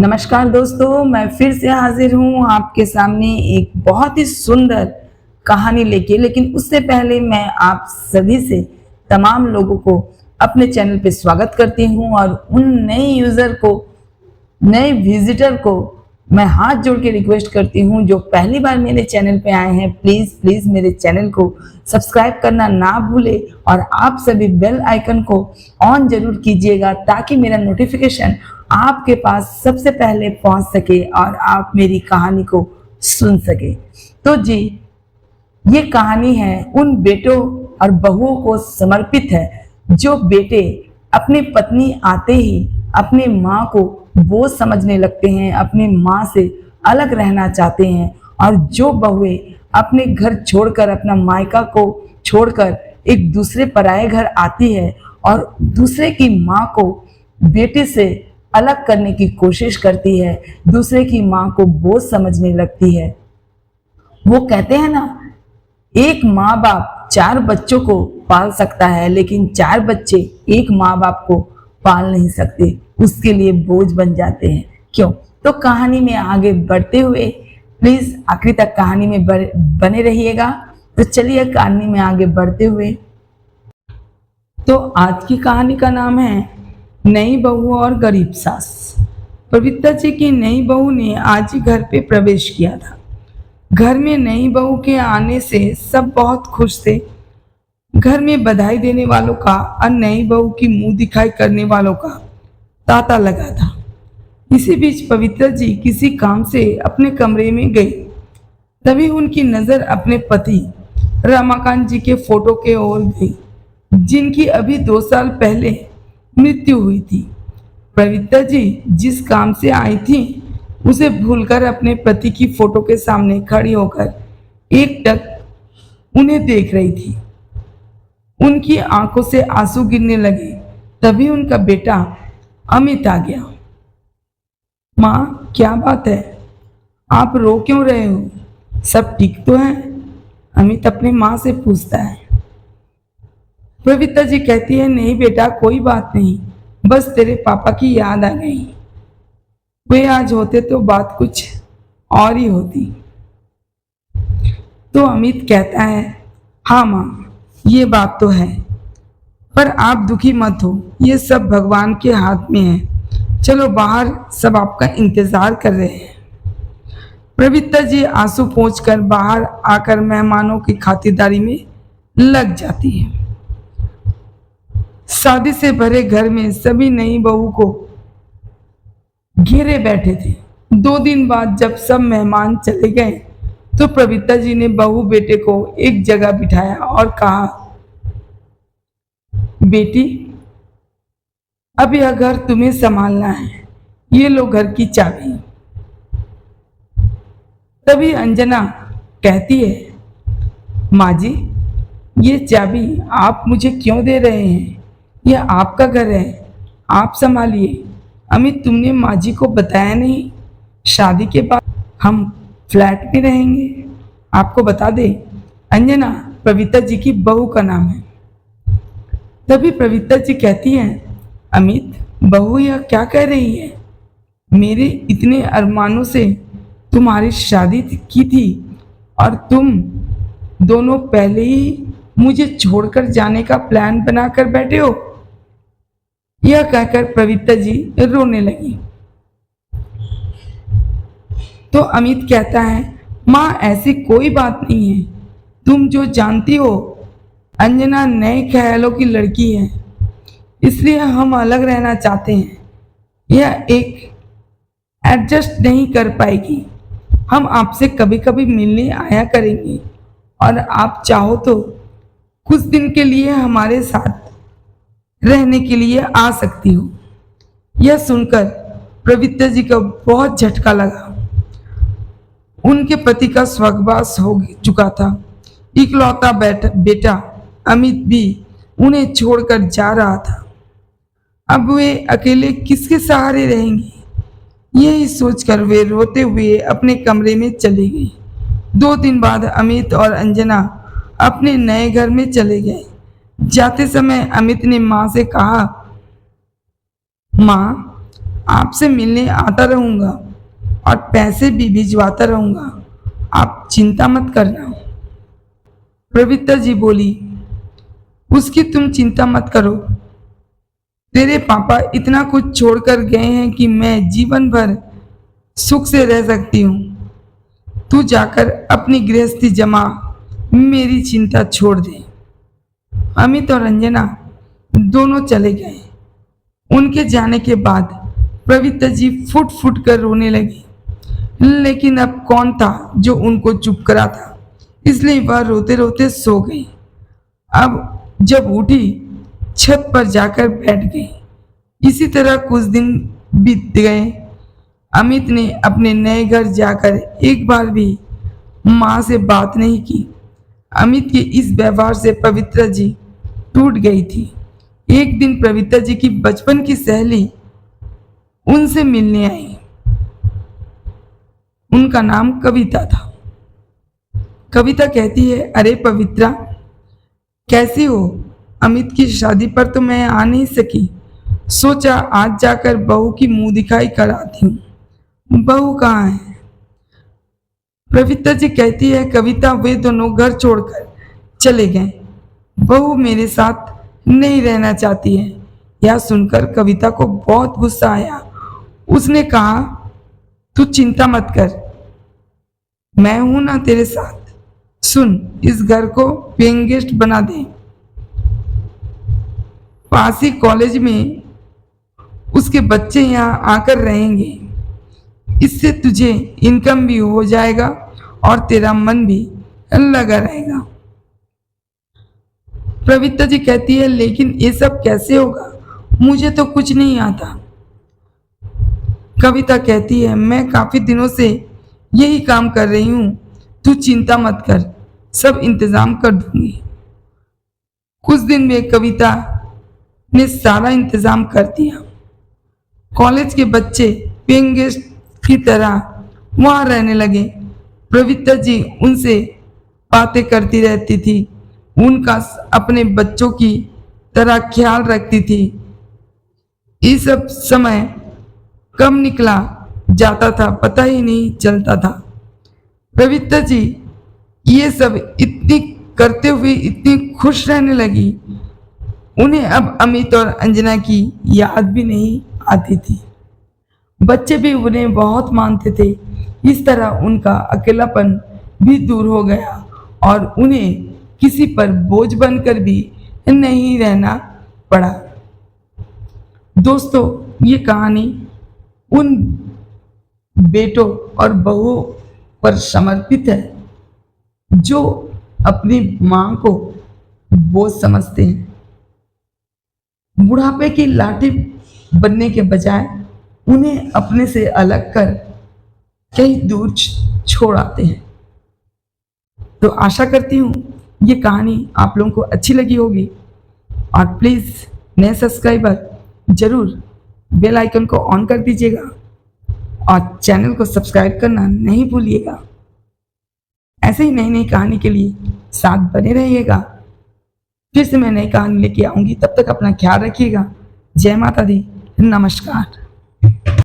नमस्कार दोस्तों, मैं फिर से हाजिर हूँ आपके सामने एक बहुत ही सुंदर कहानी लेके। लेकिन उससे पहले मैं आप सभी से, तमाम लोगों को अपने चैनल पे स्वागत करती हूँ और उन नए यूज़र को, नए विजिटर को मैं हाथ जोड़ के रिक्वेस्ट करती हूँ जो पहली बार मेरे चैनल पे आए हैं, प्लीज़ प्लीज़ मेरे चैनल को सब्सक्राइब करना ना भूले और आप सभी बेल आइकन को ऑन जरूर कीजिएगा ताकि मेरा नोटिफिकेशन आपके पास सबसे पहले पहुंच सके और आप मेरी कहानी को सुन सके। तो जी, ये कहानी है उन बेटों और बहुओं को समर्पित है जो बेटे अपनी पत्नी आते ही अपनी माँ को बोझ समझने लगते हैं, अपनी माँ से अलग रहना चाहते हैं, और जो बहुएं अपने घर छोड़कर, अपना मायका को छोड़कर एक दूसरे पराये घर आती है और दूसरे की माँ को बेटे से अलग करने की कोशिश करती है, दूसरे की माँ को बोझ समझने लगती है। वो कहते हैं ना, एक माँ बाप 4 बच्चों को पाल सकता है लेकिन 4 बच्चे एक माँ बाप को पाल नहीं सकते, उसके लिए बोझ बन जाते हैं। क्यों? तो कहानी में आगे बढ़ते हुए प्लीज आखिरी तक कहानी में बने रहिएगा। तो चलिए कहानी में आगे बढ़ते हुए, तो आज की कहानी का नाम है नई बहू और गरीब सास। पवित्रा जी की नई बहू ने आज ही घर पे प्रवेश किया था। घर में नई बहू के आने से सब बहुत खुश थे। घर में बधाई देने वालों का और नई बहू की मुंह दिखाई करने वालों का तांता लगा था। इसी बीच पवित्रा जी किसी काम से अपने कमरे में गई। तभी उनकी नजर अपने पति रमाकांत जी के फोटो के ओर गई, जिनकी अभी 2 साल पहले मृत्यु हुई थी। पवित्रा जी जिस काम से आई थी उसे भूलकर अपने पति की फोटो के सामने खड़ी होकर एकटक उन्हें देख रही थी। उनकी आंखों से आंसू गिरने लगे। तभी उनका बेटा अमित आ गया। माँ, क्या बात है? आप रो क्यों रहे हो? सब ठीक तो है? अमित अपनी माँ से पूछता है। पवित्रा जी कहती है, नहीं बेटा, कोई बात नहीं, बस तेरे पापा की याद आ गई। वे आज होते तो बात कुछ और ही होती। तो अमित कहता है, हाँ माँ, ये बात तो है, पर आप दुखी मत हो, ये सब भगवान के हाथ में है। चलो बाहर, सब आपका इंतजार कर रहे हैं। पवित्रा जी आंसू पोंछकर बाहर आकर मेहमानों की खातिरदारी में लग जाती है। शादी से भरे घर में सभी नई बहू को घेरे बैठे थे। 2 दिन बाद जब सब मेहमान चले गए तो पवित्रा जी ने बहू बेटे को एक जगह बिठाया और कहा, बेटी, अब यह घर तुम्हें संभालना है, ये लो घर की चाबी। तभी अंजना कहती है, माँ जी, ये चाबी आप मुझे क्यों दे रहे हैं? यह आपका घर है, आप संभालिए। अमित, तुमने माँ जी को बताया नहीं? शादी के बाद हम फ्लैट में रहेंगे। आपको बता दे, अंजना पवित्रा जी की बहू का नाम है। तभी पवित्रा जी कहती है, अमित, बहू यह क्या कह रही है? मेरे इतने अरमानों से तुम्हारी शादी की थी और तुम दोनों पहले ही मुझे छोड़कर जाने का प्लान बनाकर बैठे हो। यह कहकर पवित्रा जी रोने लगी। तो अमित कहता है, माँ, ऐसी कोई बात नहीं है, तुम जो जानती हो, अंजना नए ख्यालों की लड़की है, इसलिए हम अलग रहना चाहते हैं। यह एक एडजस्ट नहीं कर पाएगी। हम आपसे कभी कभी मिलने आया करेंगे और आप चाहो तो कुछ दिन के लिए हमारे साथ रहने के लिए आ सकती हो। यह सुनकर पवित्रा जी को बहुत झटका लगा। उनके पति का स्वर्गवास हो चुका था। इकलौता बेटा अमित भी उन्हें छोड़कर जा रहा था। अब वे अकेले किसके सहारे रहेंगे? यही सोचकर वे रोते हुए अपने कमरे में चली गई। 2 दिन बाद अमित और अंजना अपने नए घर में चले गए। जाते समय अमित ने माँ से कहा, माँ, आपसे मिलने आता रहूँगा और पैसे भी भिजवाता रहूँगा, आप चिंता मत करना। पवित्र जी बोली, उसकी तुम चिंता मत करो। तेरे पापा इतना कुछ छोड़कर गए हैं कि मैं जीवन भर सुख से रह सकती हूँ। तू जाकर अपनी गृहस्थी जमा, मेरी चिंता छोड़ दे। अमित और अंजना दोनों चले गए। उनके जाने के बाद पवित्र जी फुट फुट कर रोने लगी, लेकिन अब कौन था जो उनको चुप करा था, इसलिए वह रोते रोते सो गई। अब जब उठी छत पर जाकर बैठ गई। इसी तरह कुछ दिन बीत गए। अमित ने अपने नए घर जाकर एक बार भी माँ से बात नहीं की। अमित के इस व्यवहार से पवित्र जी टूट गई थी। एक दिन पवित्र जी की बचपन की सहेली उनसे मिलने आई। उनका नाम कविता था। कविता कहती है, अरे पवित्रा, कैसी हो? अमित की शादी पर तो मैं आ नहीं सकी, सोचा आज जाकर बहू की मुंह दिखाई कराती हूँ। बहू कहाँ है? पवित्र जी कहती है, कविता, वे दोनों घर छोड़कर चले गए। बहू मेरे साथ नहीं रहना चाहती है। यह सुनकर कविता को बहुत गुस्सा आया। उसने कहा, तू चिंता मत कर, मैं हूं ना तेरे साथ। सुन, इस घर को पेइंग गेस्ट बना दे। पास ही कॉलेज में उसके बच्चे यहाँ आकर रहेंगे। इससे तुझे इनकम भी हो जाएगा और तेरा मन भी लगा रहेगा। पवित्र जी कहती है, लेकिन ये सब कैसे होगा? मुझे तो कुछ नहीं आता। कविता कहती है, मैं काफी दिनों से यही काम कर रही हूँ, तू चिंता मत कर, सब इंतजाम कर दूंगी। कुछ दिन में कविता ने सारा इंतजाम कर दिया। कॉलेज के बच्चे पेइंग गेस्ट की तरह वहां रहने लगे। पवित्र जी उनसे बातें करती रहती थी, उनका अपने बच्चों की तरह ख्याल रखती थी। ये सब समय कब निकला जाता था पता ही नहीं चलता था। पवित्र जी ये सब इतनी करते हुए इतनी खुश रहने लगी, उन्हें अब अमित और अंजना की याद भी नहीं आती थी। बच्चे भी उन्हें बहुत मानते थे। इस तरह उनका अकेलापन भी दूर हो गया और उन्हें किसी पर बोझ बनकर भी नहीं रहना पड़ा। दोस्तों, ये कहानी उन बेटों और बहुओं पर समर्पित है जो अपनी मां को बोझ समझते हैं। बुढ़ापे की लाठी बनने के बजाय उन्हें अपने से अलग कर कहीं दूर छोड़ आते हैं। तो आशा करती हूँ ये कहानी आप लोगों को अच्छी लगी होगी और प्लीज़ नए सब्सक्राइबर जरूर बेल आइकन को ऑन कर दीजिएगा और चैनल को सब्सक्राइब करना नहीं भूलिएगा। ऐसे ही नई नई कहानी के लिए साथ बने रहिएगा। फिर से मैं नई कहानी लेके आऊंगी, तब तक अपना ख्याल रखिएगा। जय माता दी, नमस्कार।